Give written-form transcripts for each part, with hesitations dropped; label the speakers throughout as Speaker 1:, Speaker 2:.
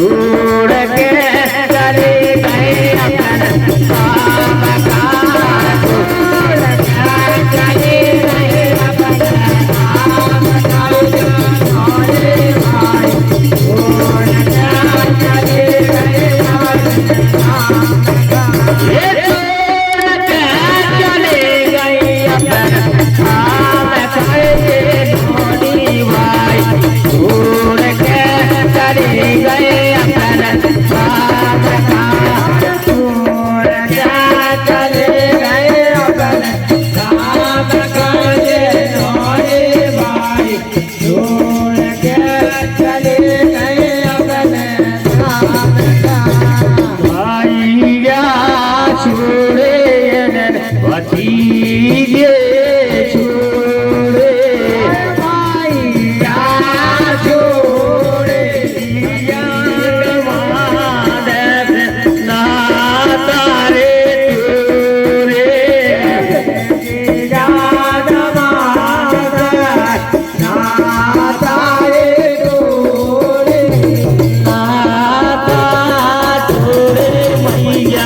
Speaker 1: छोड़ के चले गए अपन काम काज छोड़ के चले गए अपन काम काज हमारे भाई छोड़ के चले गए अपन काम काज ये छोड़ के चले गए अपन काम काज धोनी भाई छोड़ के चले गए अपन काम काज छोड़ के चले गए अपन काम काज धोनी भाई छोड़ के चले गए अपन काम काज भैया छोड़े भतीजे छोड़े भैया छोड़े दिया मानस ना तारे तोरे याद मानस ना तारे तोरे नाता छोड़े मैया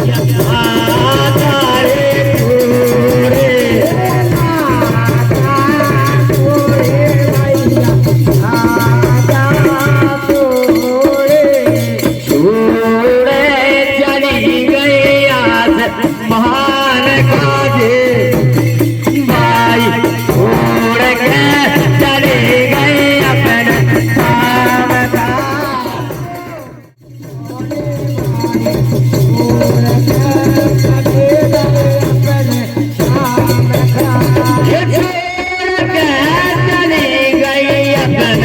Speaker 1: तारे तोरे छोड़े चली गई आज महान काजे भाई छोड़ के चले गए अपन काम काज ये छोड़ के चले गए अपन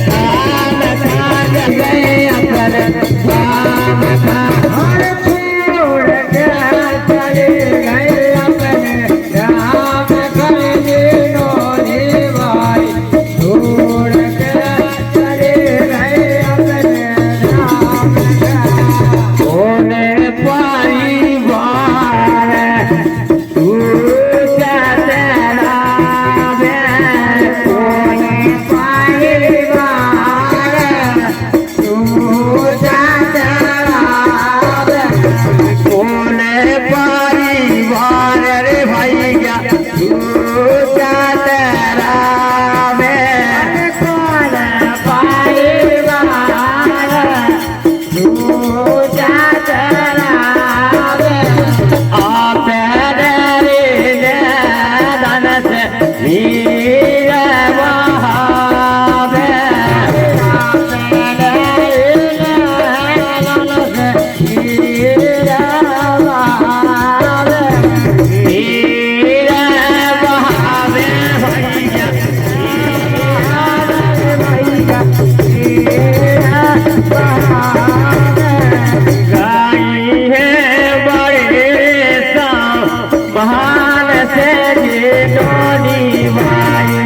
Speaker 1: काम काज गए अपन काम काज छोड़ के चले गए अपन काम काज नोरे भाई छोड़ के चले गए अपन काम काज होने परिवार तू तेरा वे होने परिवार तू तेरा वे होने परिवार रे भैया तू तेरा वे होने परिवार तू तेरा वे आप रे दान से मीरा वहावे आप रे दान से मीरा वहावे मीरा वहावे भैया भैया मीरा वहावे गाई है बड़े सा महान से ये डोली भाई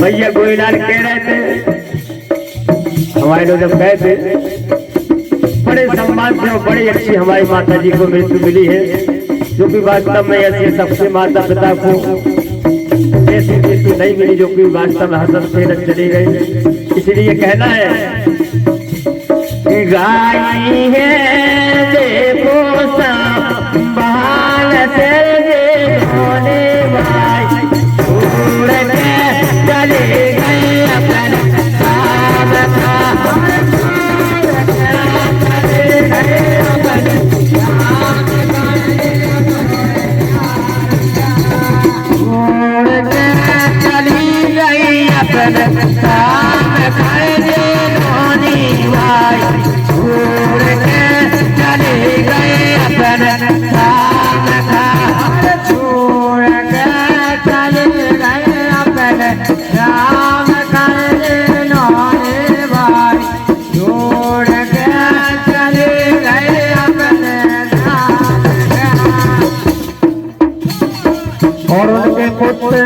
Speaker 1: भैया गोईलाल कह रहे थे हमारे लोग जब गए थे बड़े सम्मान से और बड़ी अच्छी हमारी माता जी को मृत्यु मिली है जो कि वास्तव में ऐसे सबसे माता पिता को ऐसी मृत्यु नहीं मिली जो कि वास्तव में हसत से चली गई इसलिए कहना है कि गाई है देखो संभाल से ये होने भाई छोड़ के चले गए अपन काम काज छोड़ के चले गए अपन काम काज छोड़ के चली गई अपन काम काज धोनी भाई छोड़ के चले गए अपन काम काज छोड़ के चले गए अपन काम काज नौने भाई छोड़ के चले गए अपन काम काज और उनके पुत्र